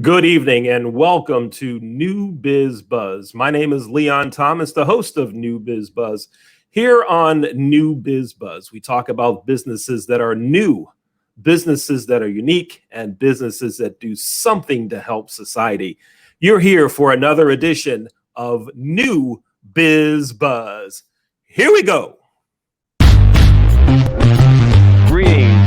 Good evening and welcome to New Biz Buzz. My name is Leon Thomas, the host of New Biz Buzz. Here on New Biz Buzz, we talk about businesses that are new, businesses that are unique, and businesses that do something to help society. You're here for another edition of New Biz Buzz. Here we go. Greetings.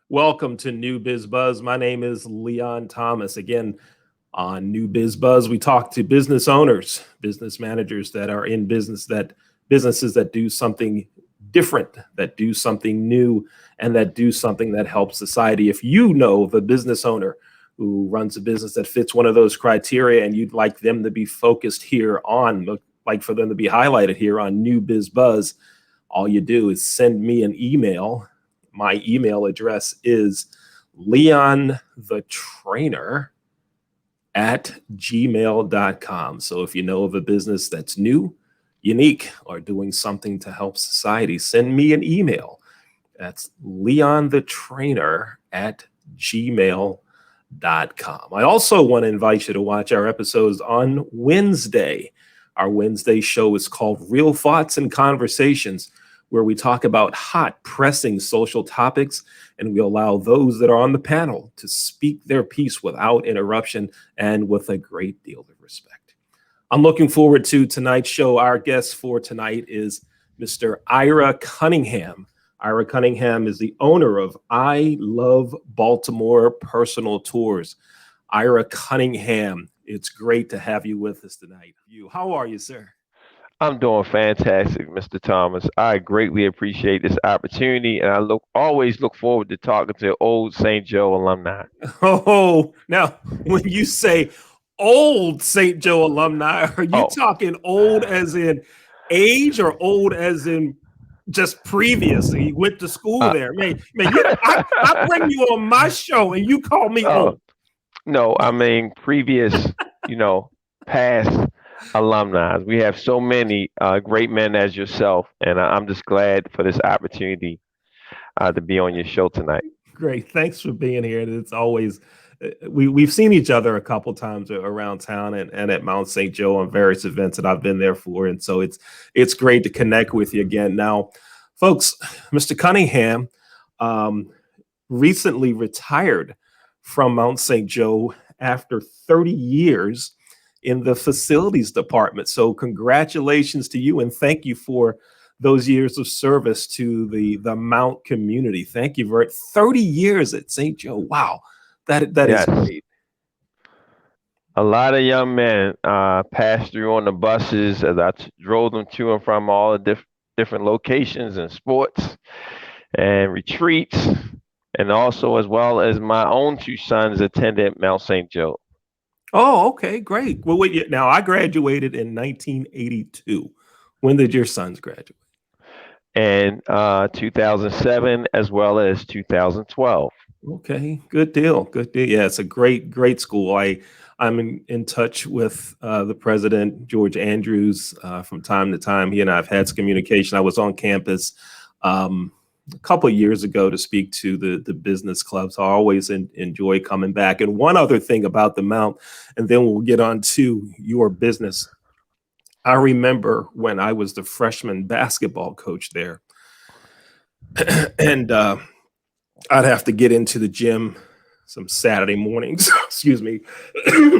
Welcome to New Biz Buzz. My name is Leon Thomas. Again, on New Biz Buzz, we talk to business owners, business managers that are in businesses that do something different, that do something new, and that do something that helps society. If you know of a business owner who runs a business that fits one of those criteria and you'd like them to be focused here on, like for them to be highlighted here on New Biz Buzz, all you do is send me an email. My email address is leonthetrainer@gmail.com. So if you know of a business that's new, unique, or doing something to help society, send me an email. That's leonthetrainer@gmail.com. I also want to invite you to watch our episodes on Wednesday. Our Wednesday show is called Real Thoughts and Conversations, where we talk about hot, pressing social topics, and we allow those that are on the panel to speak their piece without interruption and with a great deal of respect. I'm looking forward to tonight's show. Our guest for tonight is Mr. Ira Cunningham. Ira Cunningham is the owner of I Love Baltimore Personal Tours. Ira Cunningham, it's great to have you with us tonight. How are you, sir? I'm doing fantastic, Mr. Thomas. I greatly appreciate this opportunity, and I always look forward to talking to old St. Joe alumni. Oh, now when you say old St. Joe alumni, are you talking old as in age or old as in just previously? You went to school there. I bring you on my show and you call me old. No, I mean previous, past alumni. We have so many great men as yourself, and I'm just glad for this opportunity to be on your show tonight. Great. Thanks for being here. It's always, we've seen each other a couple times around town and at Mount St. Joe on various events that I've been there for. And so it's great to connect with you again. Now, folks, Mr. Cunningham recently retired from Mount St. Joe after 30 years in the facilities department. So congratulations to you and thank you for those years of service to the Mount community. Thank you for 30 years at St. Joe. Wow, that Yes. is great. A lot of young men passed through on the buses as I drove them to and from all the different locations and sports and retreats, and also as well as my own two sons attended Mount St. Joe. Oh, okay, great. Well, wait, now I graduated in 1982. When did your sons graduate? In 2007 as well as 2012. Okay, good deal. Good deal. Yeah, it's a great school. I'm in touch with the president, George Andrews, from time to time. He and I have had some communication. I was on campus a couple of years ago to speak to the business club. So I always enjoy coming back. And one other thing about the Mount, and then we'll get on to your business. I remember when I was the freshman basketball coach there, and I'd have to get into the gym some Saturday mornings, excuse me,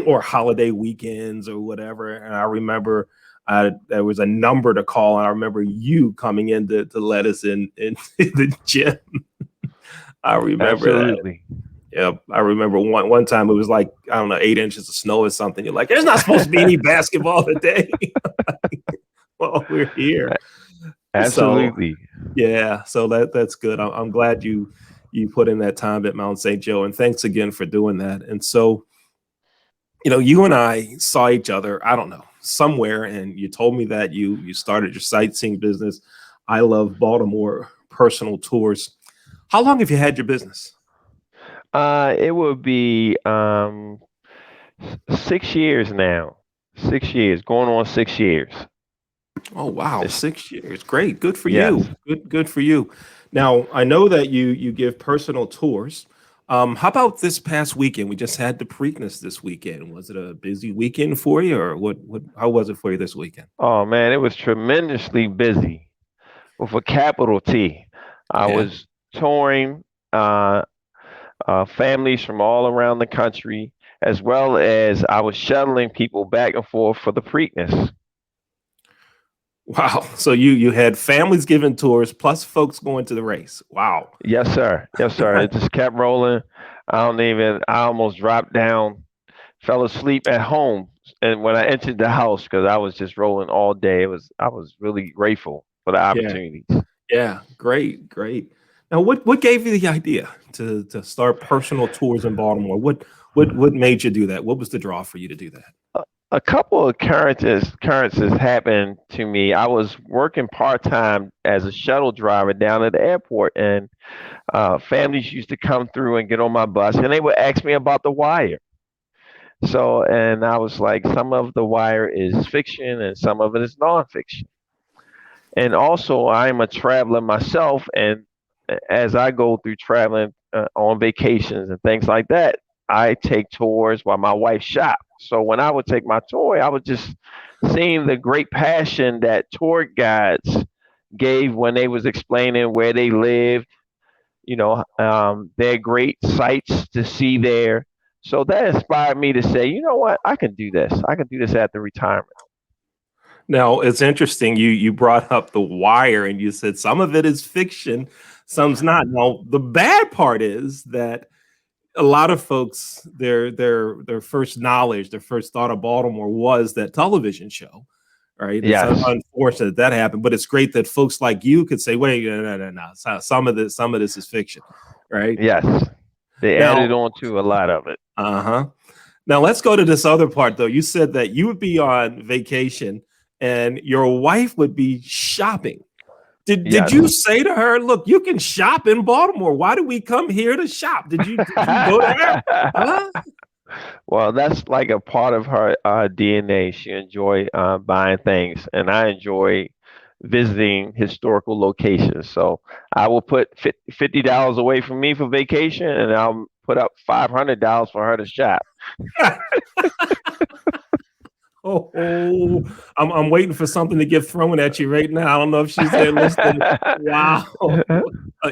or holiday weekends or whatever. And I remember there was a number to call, and I remember you coming in to let us in the gym. I remember Absolutely. that. Yeah, I remember one time it was like, I don't know, 8 inches of snow or something. You're like, there's not supposed to be any basketball today. Well, we're here. Absolutely. So, yeah, so that's good. I'm glad you put in that time at Mount St. Joe, and thanks again for doing that. And so, you and I saw each other, I don't know, somewhere, and you told me that you started your sightseeing business. I Love Baltimore Personal Tours. How long have you had your business? It would be 6 years now. 6 years, going on 6 years. Oh wow, It's, 6 years. Great. Good for yes. you. Good for you. Now, I know that you give personal tours. How about this past weekend? We just had the Preakness this weekend. Was it a busy weekend for you, or what how was it for you this weekend? Oh man, it was tremendously busy with a capital T. I Yeah. was touring uh, families from all around the country, as well as I was shuttling people back and forth for the Preakness. Wow. So you had families giving tours plus folks going to the race. Wow. Yes, sir. Yes, sir. It just kept rolling. I almost dropped down, fell asleep at home. And when I entered the house, because I was just rolling all day, I was really grateful for the Yeah. opportunities. Yeah. Great. Great. Now, what gave you the idea to start personal tours in Baltimore? What made you do that? What was the draw for you to do that? A couple of occurrences happened to me. I was working part time as a shuttle driver down at the airport, and families used to come through and get on my bus, and they would ask me about The Wire. So, and I was like, some of The Wire is fiction, and some of it is nonfiction. And also, I'm a traveler myself, and as I go through traveling on vacations and things like that, I take tours while my wife shops. So when I would take my tour, I was just seeing the great passion that tour guides gave when they was explaining where they lived, their great sights to see there. So that inspired me to say, you know what, I can do this. I can do this after retirement. Now, it's interesting you brought up The Wire and you said some of it is fiction, some's not. Now, the bad part is that a lot of folks their first knowledge, their first thought of Baltimore was that television show, right? It's Yes, unfortunate that happened, but it's great that folks like you could say, "Wait, no. Some of this is fiction," right? yes. They Now, added on to a lot of it. uh-huh. Now let's go to this other part though. You said that you would be on vacation and your wife would be shopping. Did you Yes. say to her, "Look, you can shop in Baltimore. Why do we come here to shop?" Did you go to her? Huh? Well, that's like a part of her DNA. She enjoy buying things, and I enjoy visiting historical locations. So I will put $50 away from me for vacation, and I'll put up $500 for her to shop. I'm waiting for something to get thrown at you right now. I don't know if she's there listening. Wow. Well,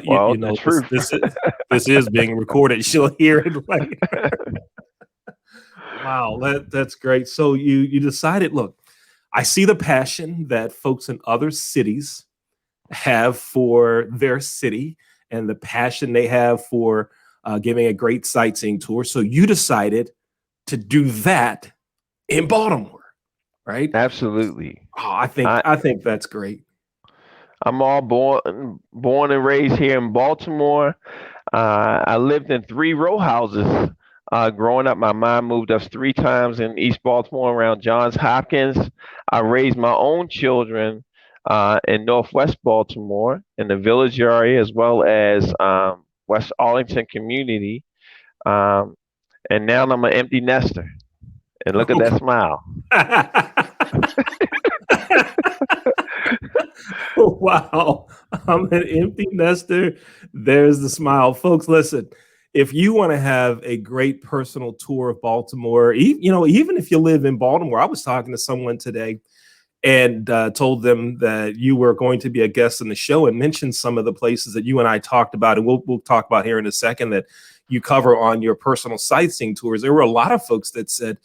You the know, truth. this is being recorded. She'll hear it later. Wow, that's great. So you decided, look, I see the passion that folks in other cities have for their city and the passion they have for giving a great sightseeing tour. So you decided to do that in Baltimore, right? Absolutely. Oh, I I think that's great. I'm all born and raised here in Baltimore. I lived in three row houses growing up. My mom moved us three times in East Baltimore around Johns Hopkins. I raised my own children in Northwest Baltimore in the Village area, as well as West Arlington community. Um, and now I'm an empty nester. And look at that smile. Wow. I'm an empty nester. There's the smile. Folks, listen, if you want to have a great personal tour of Baltimore, even if you live in Baltimore, I was talking to someone today and told them that you were going to be a guest in the show and mentioned some of the places that you and I talked about, and we'll talk about here in a second that you cover on your personal sightseeing tours. There were a lot of folks that said,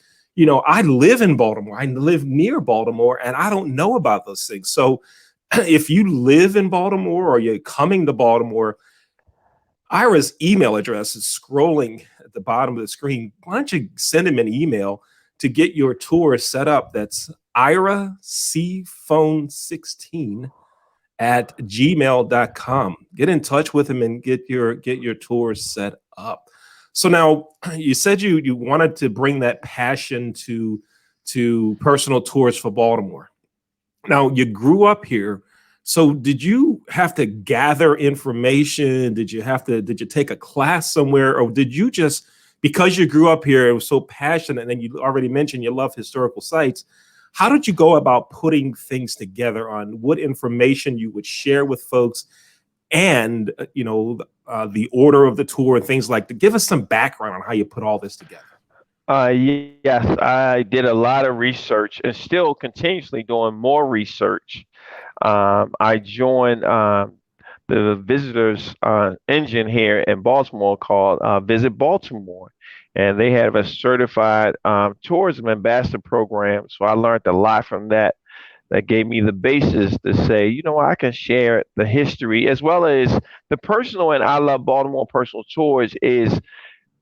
I live in Baltimore, I live near Baltimore, and I don't know about those things. So if you live in Baltimore or you're coming to Baltimore, Ira's email address is scrolling at the bottom of the screen. Why don't you send him an email to get your tour set up? That's Ira C phone 16 at gmail.com. Get in touch with him and get your tour set up. So now you said you wanted to bring that passion to personal tours for Baltimore. Now you grew up here. So did you have to gather information? Did you take a class somewhere, or did you just, because you grew up here and was so passionate, and you already mentioned you love historical sites, how did you go about putting things together on what information you would share with folks, and the order of the tour and things like that? Give us some background on how you put all this together. Yes, I did a lot of research and still continuously doing more research. I joined the visitors engine here in Baltimore called Visit Baltimore, and they have a certified tourism ambassador program. So I learned a lot from that. That gave me the basis to say, I can share the history as well as the personal. And I love Baltimore personal tours is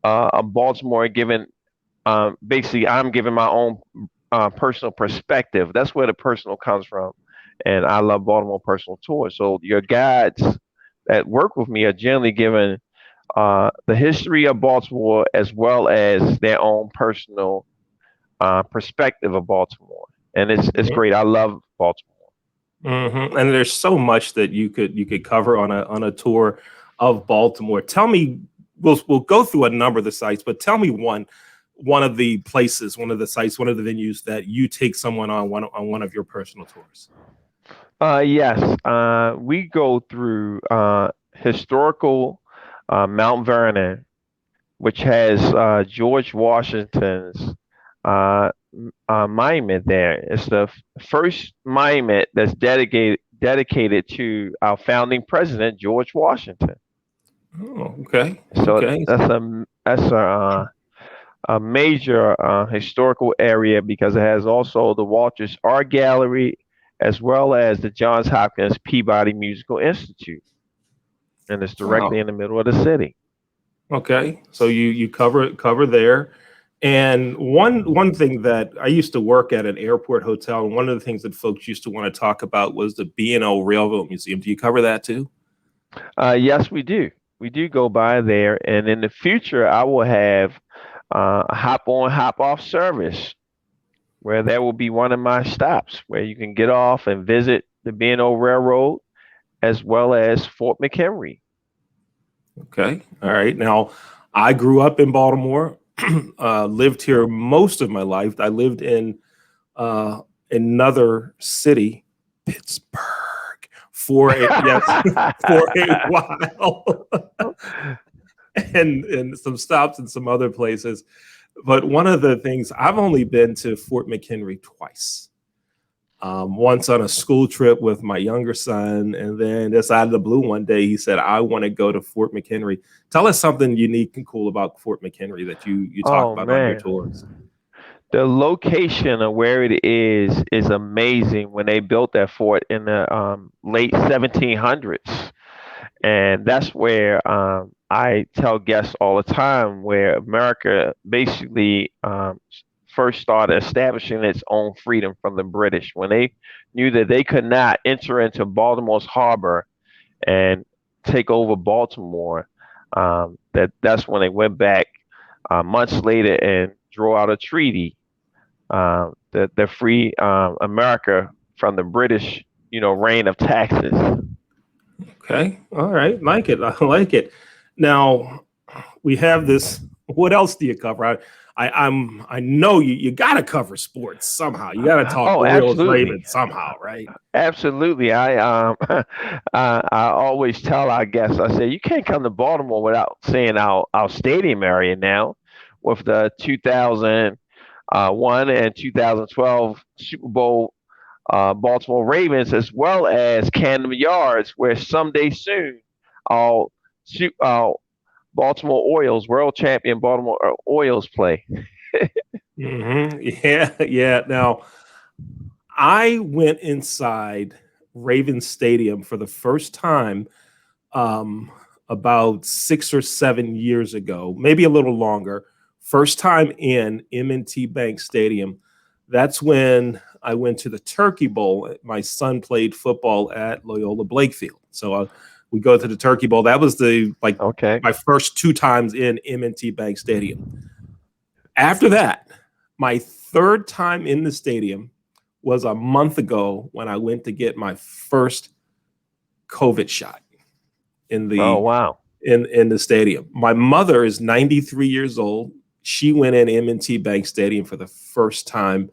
a Baltimore given. Basically, I'm giving my own personal perspective. That's where the personal comes from. And I love Baltimore personal tours. So your guides that work with me are generally given the history of Baltimore as well as their own personal perspective of Baltimore. And it's great. I love Baltimore. And there's so much that you could cover on a tour of Baltimore. Tell me, we'll go through a number of the sites, but tell me one of the places, one of the sites, one of the venues that you take someone on one of your personal tours. Yes, we go through historical Mount Vernon, which has George Washington's monument there. It's the first monument that's dedicated to our founding president, George Washington. Oh, okay. So Okay. that's a major historical area because it has also the Walters Art Gallery as well as the Johns Hopkins Peabody Musical Institute, and it's directly Wow. in the middle of the city. Okay. So you cover there. And one thing that I used to work at an airport hotel, and one of the things that folks used to want to talk about was the B&O Railroad Museum. Do you cover that too? Yes, we do. We do go by there, and in the future, I will have a hop on, hop off service where there will be one of my stops where you can get off and visit the B&O Railroad as well as Fort Mchenry. Okay. All right. Now, I grew up in Baltimore, lived here most of my life. I lived in another city, Pittsburgh, for a while, and some stops in some other places. But one of the things, I've only been to Fort McHenry twice. Once on a school trip with my younger son, and then just out of the blue one day, he said, "I want to go to Fort McHenry." Tell us something unique and cool about Fort McHenry that you talk Oh about on your man, tours. the location of where it is amazing. When they built that fort in the late 1700s, and that's where I tell guests all the time where America basically first started establishing its own freedom from the British when they knew that they could not enter into Baltimore's harbor and take over Baltimore. That's when they went back months later and drew out a treaty that free America from the British, reign of taxes. Okay, all right, like it. I like it. Now we have this. What else do you cover? I know you got to cover sports somehow. You got to talk Oh, Orioles absolutely. Ravens somehow, right? Absolutely. I always tell our guests, I say you can't come to Baltimore without seeing our stadium area now with the 2001 and 2012 Super Bowl Baltimore Ravens, as well as Camden Yards, where someday soon our Baltimore Orioles, world champion Baltimore Orioles play. Yeah, yeah. Now I went inside Ravens Stadium for the first time um, about 6 or 7 years ago, maybe a little longer. First time in M&T Bank Stadium. That's when I went to the Turkey Bowl. My son played football at Loyola Blakefield, so we go to the Turkey Bowl. That was Okay. my first 2 times in M&T Bank Stadium. After that, my third time in the stadium was a month ago when I went to get my first COVID shot in Oh, the wow. in the stadium. My mother is 93 years old. She went in M&T Bank Stadium for the first time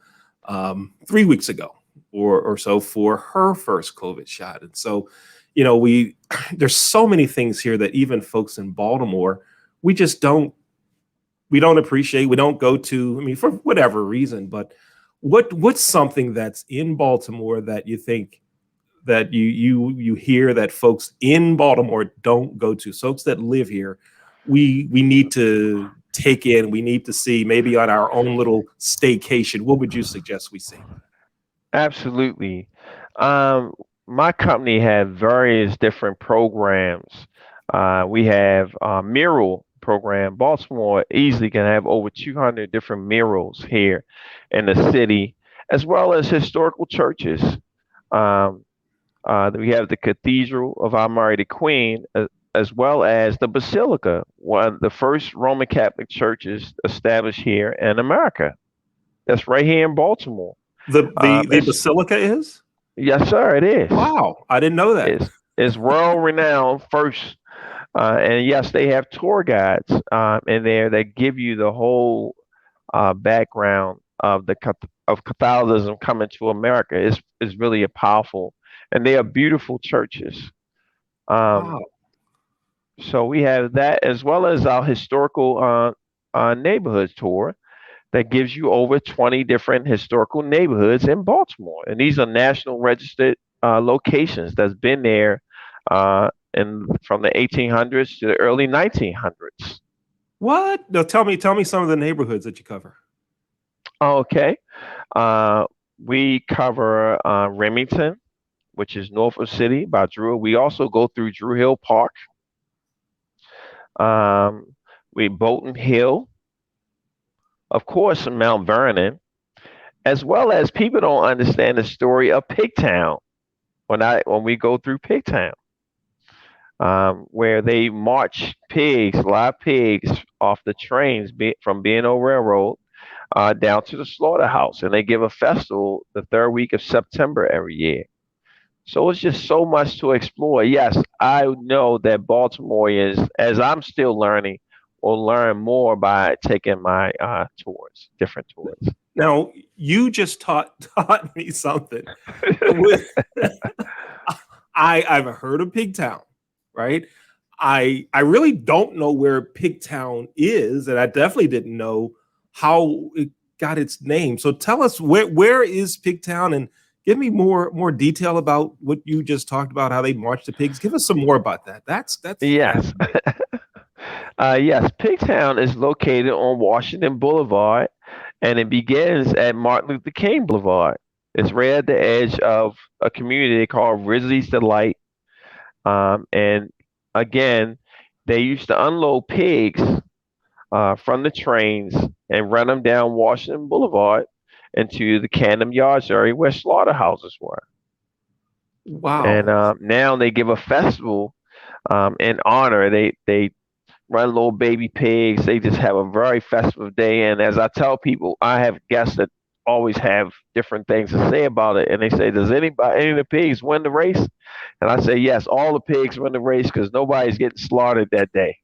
3 weeks ago or so for her first COVID shot. And so, we there's so many things here that even folks in Baltimore, we just don't appreciate. We don't go to, I mean, for whatever reason. But what's something that's in Baltimore that you think that you hear that folks in Baltimore don't go to, folks that live here, we need to take in, we need to see maybe on our own little staycation? What would you suggest we see? Absolutely. Um, my company have various different programs. We have a mural program. Baltimore easily can have over 200 different murals here in the city, as well as historical churches. Um, we have the Cathedral of Our Mary the Queen, as well as the Basilica, one of the first Roman Catholic churches established here in America. That's right here in Baltimore. The It's Basilica is? Yes, sir, it is. Wow, I didn't know that. It's world renowned first, and yes, they have tour guides in there that give you the whole background of of Catholicism coming to America. Is really a powerful, and they are beautiful churches. Um, Wow. so we have that as well as our historical neighborhood tour that gives you over 20 different historical neighborhoods in Baltimore. And these are national registered locations that's been there from the 1800s to the early 1900s. What? No, tell me some of the neighborhoods that you cover. Okay. Uh, we cover Remington, which is north of city by Drew. We also go through Drew Hill Park. Um, we Bolton Hill, of course, Mount Vernon, as well as people don't understand the story of Pigtown when we go through Pigtown, where they march pigs, live pigs, off the trains from B&O Railroad down to the slaughterhouse, and they give a festival the third week of September every year. So it's just so much to explore. Yes, I know that Baltimoreans, as I'm still learning, will learn more by taking my tours, different tours. Now, you just taught me something. With I've heard of Pigtown, right? I really don't know where Pigtown is, and I definitely didn't know how it got its name. So tell us where is Pigtown, and give me more detail about what you just talked about, how they march the pigs. Give us some more about that. That's Yes. fascinating. Yes, Pigtown is located on Washington Boulevard, and it begins at Martin Luther King Boulevard. It's right at the edge of a community called Ridley's Delight. And again, they used to unload pigs from the trains and run them down Washington Boulevard into the Camden Yards area where slaughterhouses were. And Wow. now they give a festival in honor. They run little baby pigs. They just have a very festive day. And as I tell people, I have guests that always have different things to say about it. And they say, "Does any of the pigs win the race?" And I say, "Yes, all the pigs win the race because nobody's getting slaughtered that day."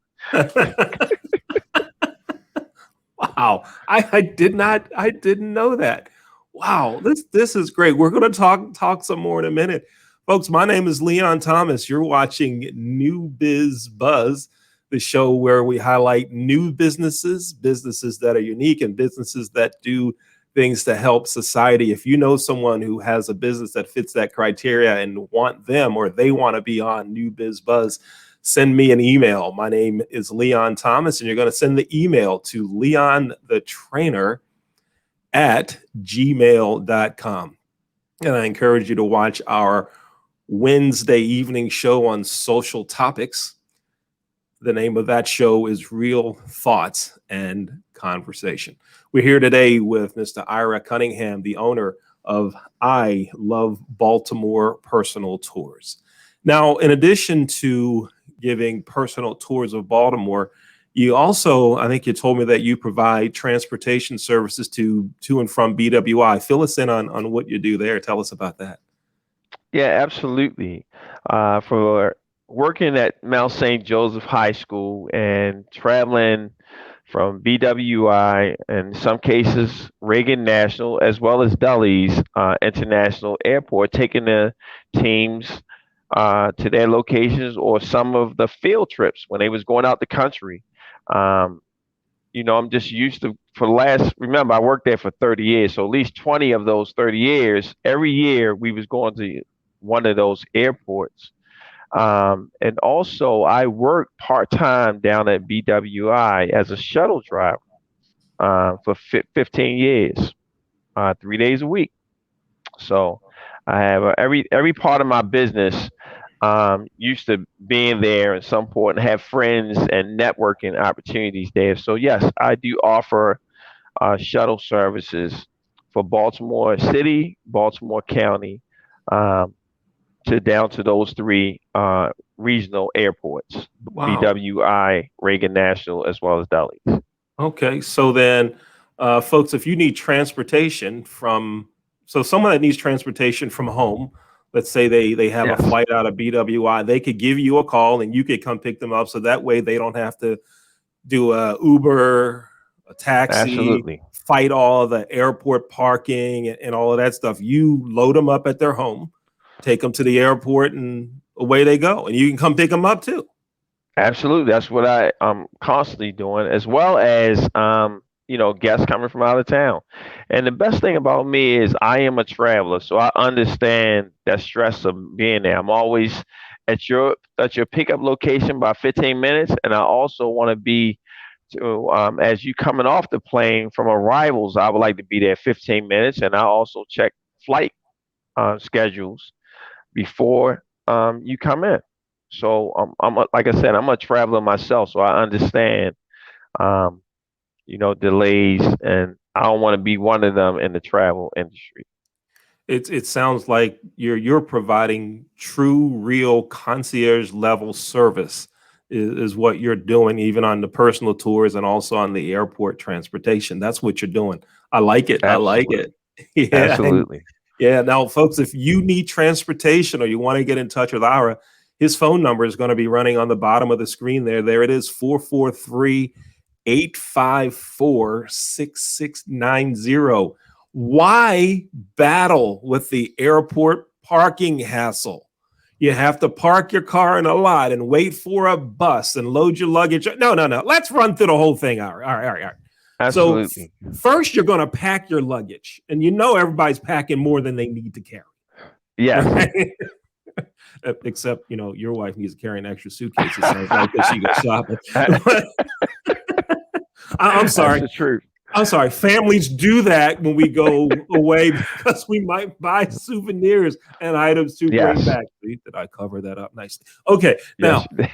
Wow. I didn't know that. Wow, this is great. We're going to talk some more in a minute. Folks, my name is Leon Thomas. You're watching New Biz Buzz, the show where we highlight new businesses, businesses that are unique, and businesses that do things to help society. If you know someone who has a business that fits that criteria and want them, or they want to be on New Biz Buzz, send me an email. My name is Leon Thomas, and you're going to send the email to leonthetrainer@gmail.com. And I encourage you to watch our Wednesday evening show on social topics. The name of that show is Real Thoughts and Conversation. We're here today with Mr. Ira Cunningham, the owner of I Love Baltimore Personal Tours. Now, in addition to giving personal tours of Baltimore, you also, I think you told me that you provide transportation services to and from BWI. Fill us in on what you do there. Tell us about that. Yeah, absolutely. For working at Mount St. Joseph High School and traveling from BWI and in some cases Reagan National as well as Dulles International Airport, taking the teams to their locations or some of the field trips when they was going out the country. Um, I'm just used to for the last. Remember, I worked there for 30 years, so at least 20 of those 30 years, every year we was going to one of those airports. And also, I worked part time down at BWI as a shuttle driver for 15 years, 3 days a week. So I have every part of my business used to being there at some point and have friends and networking opportunities there. So yes, I do offer shuttle services for Baltimore City, Baltimore County, um, to down to those three regional airports: Wow. BWI, Reagan National, as well as Dulles. Okay, so then, folks, if you need transportation from, so someone that needs transportation from home, let's say they have a Yes, flight out of BWI, they could give you a call and you could come pick them up. So that way they don't have to do a Uber, a taxi, absolutely, fight all the airport parking and all of that stuff. You load them up at their home, take them to the airport, and away they go. And you can come pick them up too. absolutely. That's what I'm constantly doing, as well as guests coming from out of town. And the best thing about me is I am a traveler, so I understand that stress of being there. I'm always at your pickup location by 15 minutes, and I also want to be to as you coming off the plane from arrivals. I would like to be there 15 minutes, and I also check flight schedules before you come in. So like I said, I'm a traveler myself, so I understand um, delays, and I don't want to be one of them in the travel industry. It sounds like you're providing true, real concierge level service is what you're doing, even on the personal tours and also on the airport transportation. That's what you're doing. I like it. I like Absolutely, it. Yeah. And absolutely. yeah. Now, folks, if you need transportation or you want to get in touch with Ira, his phone number is going to be running on the bottom of the screen there. There it is, 443-854-6690. Why battle with the airport parking hassle? You have to park your car in a lot and wait for a bus and load your luggage. No, no, no. Let's run through the whole thing. All right, all right, all right. All right. So Absolutely. first, you're going to pack your luggage, and you know everybody's packing more than they need to carry, Yes. right? Except your wife needs to carry an extra suitcase. It sounds like that she goes shopping. But I'm That's sorry. the truth. I'm sorry. Families do that when we go away because we might buy souvenirs and items to bring Yes. back. Did I cover that up nicely? Okay. Yes. Now,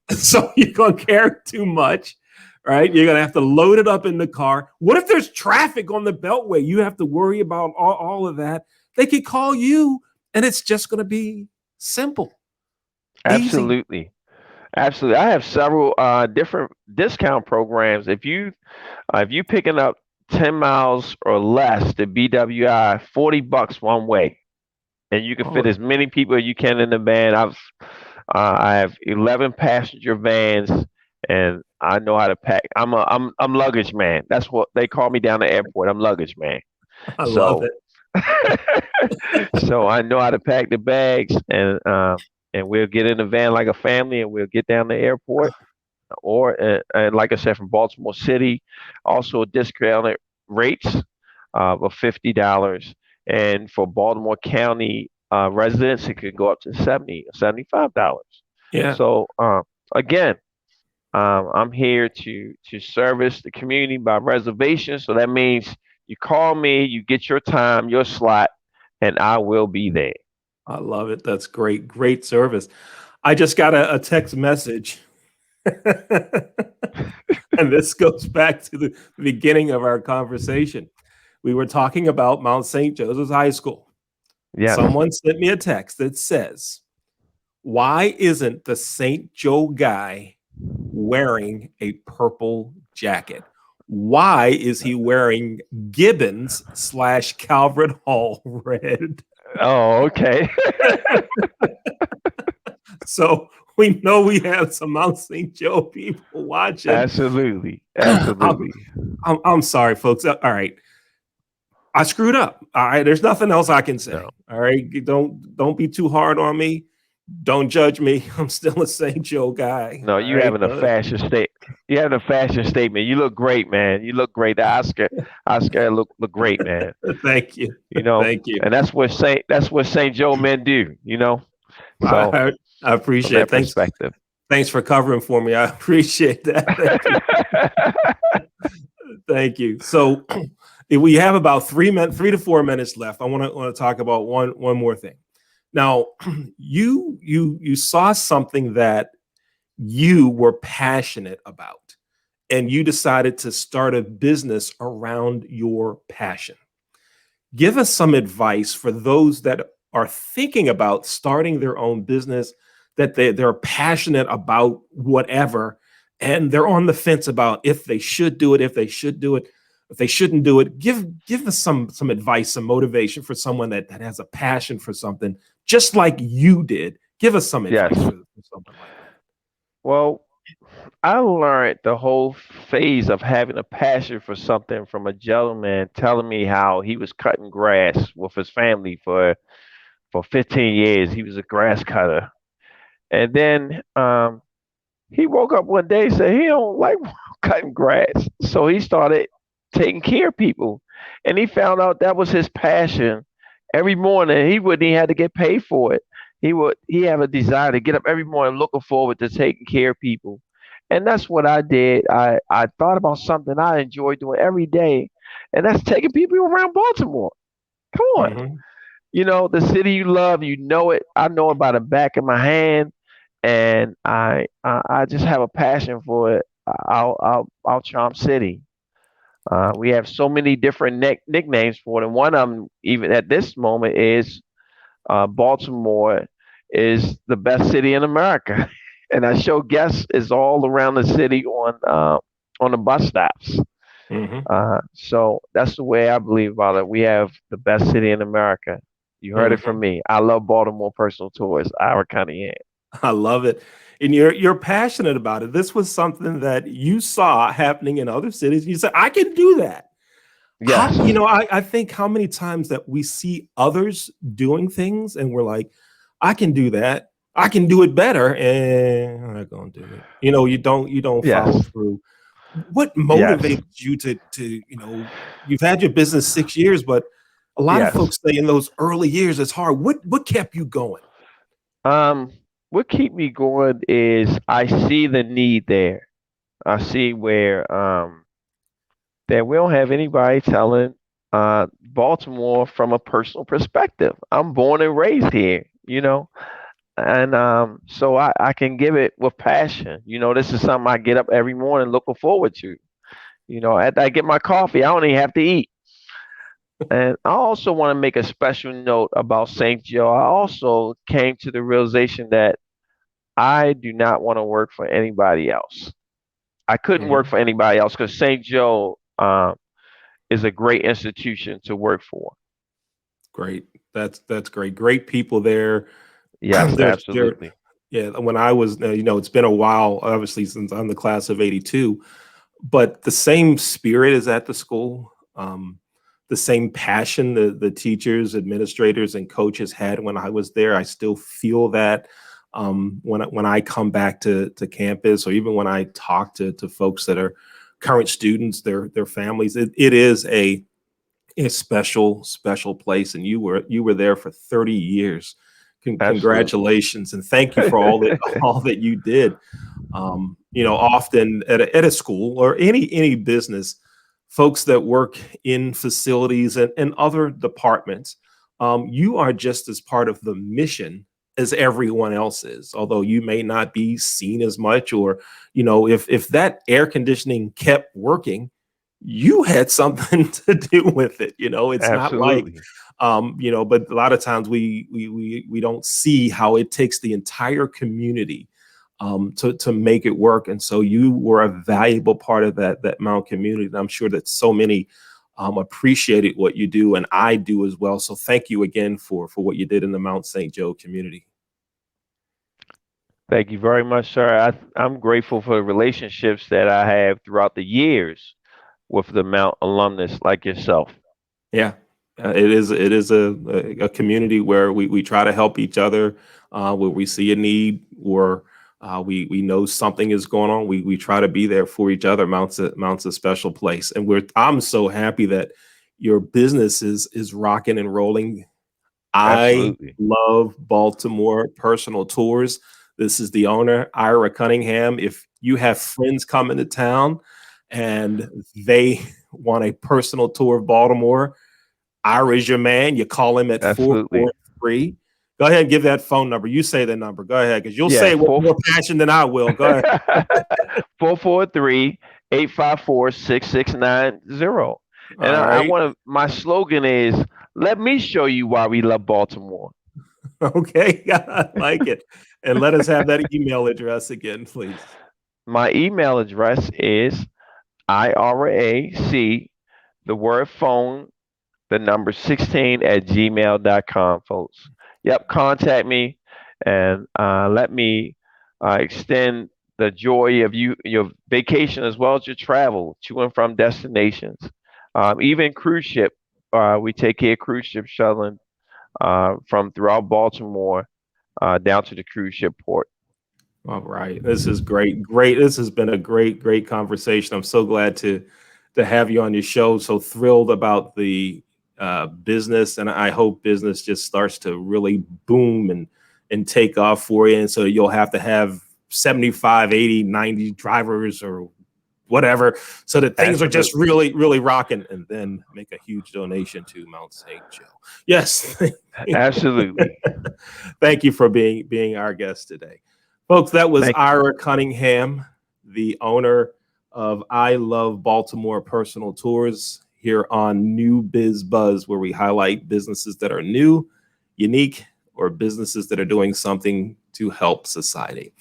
so you're going to carry too much, right? You're going to have to load it up in the car. What if there's traffic on the beltway? You have to worry about all of that. They could call you and it's just going to be simple, easy. Absolutely. Absolutely. I have several different discount programs. If you picking up 10 miles or less to BWI, $40 one way, and you can fit Oh, as many people as you can in the van. I have 11 passenger vans, and I know how to pack. I'm luggage man. That's what they call me down the airport. I'm luggage man. I love So it. so I know how to pack the bags, and we'll get in the van like a family, and we'll get down the airport. Or and like I said, from Baltimore City, also discounted rates of $50, and for Baltimore County residents, it could go up to 70 or $75. Yeah, So again, I'm here to service the community by reservation. So that means you call me, you get your time, your slot, and I will be there. I love it. That's great. Great service. I just got a text message. And this goes back to the beginning of our conversation. We were talking about Mount St. Joseph's High School. Yes, Someone sent me a text that says, why isn't the St. Joe guy wearing a purple jacket? Why is he wearing Gibbons / Calvert Hall red? Oh, okay. So we know we have some Mount St. Joe people watching. Absolutely. I'm, Absolutely. I'm sorry, folks. All right. I screwed up. All right. There's nothing else I can say. No. All right. Don't be too hard on me. Don't judge me. I'm still a St. Joe guy. No, All right. you having a fashion statement. You look great, man. You look great. Oscar look great, man. Thank you. You know, Thank you. and that's what St. Joe men do, you know. So I, I from appreciate it. that perspective. Thanks for covering for me. I appreciate that. Thank you. Thank you. So we have about 3 to 4 minutes left. I want to talk about one more thing. Now, you saw something that you were passionate about, and you decided to start a business around your passion. Give us some advice for those that are thinking about starting their own business, that they're passionate about whatever, and they're on the fence about if they should do it, if they should do it, if they shouldn't do it. Give us some advice, some motivation for someone that has a passion for something, just like you did. Give us some Yes. advice for something like that. Well, I learned the whole phase of having a passion for something from a gentleman telling me how he was cutting grass with his family for 15 years. He was a grass cutter. And then he woke up one day and said he don't like cutting grass. So he started taking care of people. And he found out that was his passion. Every morning he wouldn't even have to get paid for it. He have a desire to get up every morning looking forward to taking care of people. And that's what I did. I thought about something I enjoy doing every day, and that's taking people around Baltimore. Come on. Mhm. You know, the city you love, you know it. I know it by the back of my hand, and I just have a passion for it. Our Charm City. We have so many different nicknames for it, and one of them, even at this moment, is Baltimore is the best city in America, and I show guests is all around the city on the bus stops. Mhm. So that's the way I believe about it. We have the best city in America. You heard it from Mhm. me. I love Baltimore personal tours. Our Cunningham. I love it. And you're passionate about it. This was something that you saw happening in other cities. You said, I can do that. How, Yes, I think how many times that we see others doing things and we're like, I can do that. I can do it better. And I'm not gonna do it. You don't follow yes, through. What yes, motivates you you've had your business 6 years, but a lot of yes. folks say in those early years it's hard. What kept you going? Um, what keep me going is I see the need there. I see where that we don't have anybody telling Baltimore from a personal perspective. I'm born and raised here, you know, and so I can give it with passion. You know, this is something I get up every morning looking forward to. You know, after I get my coffee, I don't even have to eat. And I also want to make a special note about St. Joe. I also came to the realization that I do not want to work for anybody else. I couldn't work Mhm. for anybody else because St. Joe is a great institution to work for. Great. That's great. Great people there. Yes, They're absolutely. yeah. When I was, it's been a while, obviously, since I'm the class of '82, but the same spirit is at the school. The same passion the teachers, administrators, and coaches had when I was there. I still feel that when I come back to campus, or even when I talk to folks that are current students, their families. It is a special place, and you were there for 30 years. Absolutely. Congratulations, and thank you for all that all that you did. Often at a school or any business, folks that work in facilities and other departments, you are just as part of the mission as everyone else is, although you may not be seen as much. Or if that air conditioning kept working, you had something to do with it. It's not like, Absolutely. but a lot of times we don't see how it takes the entire community to make it work. And so you were a valuable part of that Mount community. And I'm sure that so many appreciated what you do, and I do as well. So thank you again for what you did in the Mount St. Joe community. Thank you very much, sir. I'm grateful for the relationships that I have throughout the years with the Mount alumnus like yourself. Yeah, it is a community where we try to help each other, where we see a need, or we know something is going on. We try to be there for each other. Mount's a special place, and I'm so happy that your business is rocking and rolling. I Absolutely. love Baltimore personal tours. This is the owner, Ira Cunningham. If you have friends coming to town and they want a personal tour of Baltimore, Ira is your man. You call him at Absolutely. 443. Go ahead and give that phone number. You say the number. Go ahead, because you'll say Yeah, it with more passion than I will. Go ahead. 443-854-6690. And All I right. want to, my slogan is, let me show you why we love Baltimore. Okay. I like it. And let us have that email address again, please. My email address is IRAC, the word phone, the number 16 at gmail.com, folks. Yep, contact me and let me extend the joy of your vacation as well as your travel to and from destinations. Even cruise ship, we take care of cruise ship shuttling from throughout Baltimore down to the cruise ship port. All right. This is great. Great. This has been a great conversation. I'm so glad to have you on your show. So thrilled about the business, and I hope business just starts to really boom and take off for you. And so you'll have to have 75, 80, 90 drivers or whatever, so that things are just really rocking, and then make a huge donation to Mount St. Joe. Yes. Absolutely. Thank you for being our guest today. Folks, that was Thank Ira Cunningham, the owner of I Love Baltimore Personal Tours, here on New Biz Buzz, where we highlight businesses that are new, unique, or businesses that are doing something to help society.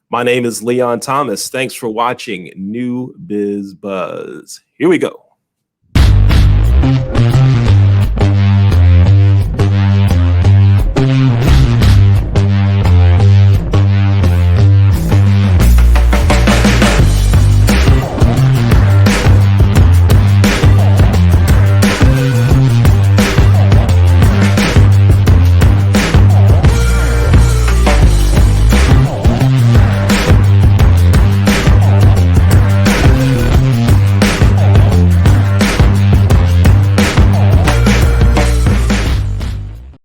My name is Leon Thomas. Thanks for watching New Biz Buzz. Here we go.